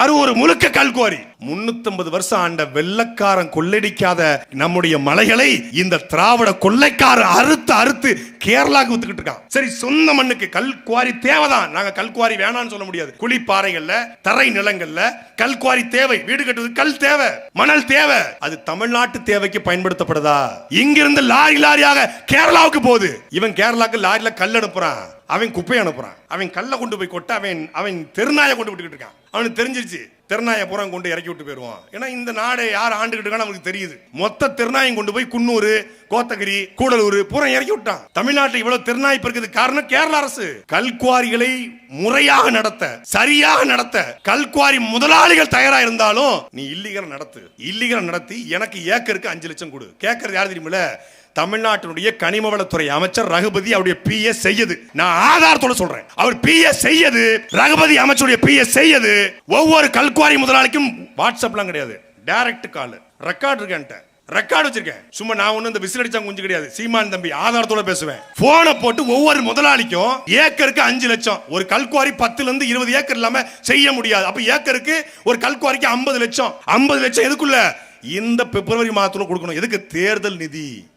அது ஒரு முழுக்க கல்குவாரி. 350 வருஷம் ஆண்ட வெள்ளக்காரன் கொள்ளடிக்காத நம்முடைய மலைகளை இந்த திராவிட கொள்ளைக்காரன் அறுத்து அறுத்து கேரளாக்கு வித்துக்கிட்டு இருக்கான். சரி, சொந்த மண்ணுக்கு கல்குவாரி தேவைதான். நாங்க கல்குவாரி வேணாம்னு சொல்ல முடியாது. குழிப்பாறைகள்ல, தரை நிலங்கள்ல கல்குவாரி தேவை. வீடு கட்டுறது கல் தேவை, மணல் தேவை. அது தமிழ்நாட்டு தேவைக்கு பயன்படுத்தப்படுதா? இங்கிருந்து லாரி லாரியாக கேரளாவுக்கு போகுது. இவன் கேரளாக்கு லாரில கல் அனுப்புறான், அவன் குப்பை அனுப்புறான், அவன் கல்ல கொண்டு போய் கொட்ட அவன் தெருநாயை கொண்டு விட்டுக்கிட்டு இருக்கான். அவனுக்கு தெரிஞ்சிருச்சு, தெருநாயை பூரா கொண்டு இறக்கி விட்டு போயிருவான். ஏன்னா இந்த நாடை யார் ஆண்டுகிட்டு இருக்கான்னு நமக்கு தெரியுது. மொத்த தெருநாயும் கொண்டு போய் குன்னூர், கோத்தகிரி, கூடலூர் பூரா இறக்கி விட்டான். தமிழ்நாட்டில் இவ்வளவு தெருநாய் இருக்கிறது காரணம் கேரள அரசு. கல்குவாரிகளை முறையாக நடத்த, சரியாக நடத்த கல்குவாரி முதலாளிகள் தயாரா இருந்தாலும் நீ இல்லீகல் நடத்து. இல்லீகல் நடத்தி எனக்கு ஏக்கருக்கு 5 லட்சம் கொடு. கேட்கறது யார் தெரியுமில்ல? தமிழ்நாட்டினுடைய கனிமவளத்துறை அமைச்சர் ரகுபதி அவருடைய பிஎஸ் செய்யது. நான் ஆதாரத்தோட சொல்றேன். அவர் பிஎஸ் செய்யது, ரகுபதி அமைச்சருடைய பிஎஸ் செய்யது. ஒவ்வொரு கல்குவாரி முதலாளிக்கும் வாட்ஸ்அப்லாம் கிடையாது, டைரக்ட் கால். ரெக்கார்ட் இருக்கேன், ரெக்கார்டு வச்சிருக்கேன். சும்மா நான் ஒண்ணு இந்த விசில் அடிச்சா குஞ்சு கிடையாது. சீமான் தம்பி ஆதாரத்தோட பேசுவேன். போனை போட்டு ஒவ்வொரு முதலாளிக்கும் ஏக்கருக்கு 5 லட்சம். ஒரு கல்குவாரி 10 ல இருந்து 20 ஏக்கர் இல்லாம செய்ய முடியாது. அப்ப ஏக்கருக்கு ஒரு கல்குவாரிக்கு 50 லட்சம். 50 லட்சம் எதுக்குள்ள? இந்த பிப்ரவரி மாதத்துல கொடுக்கணும். எதுக்கு? தேர்தல் நிதி.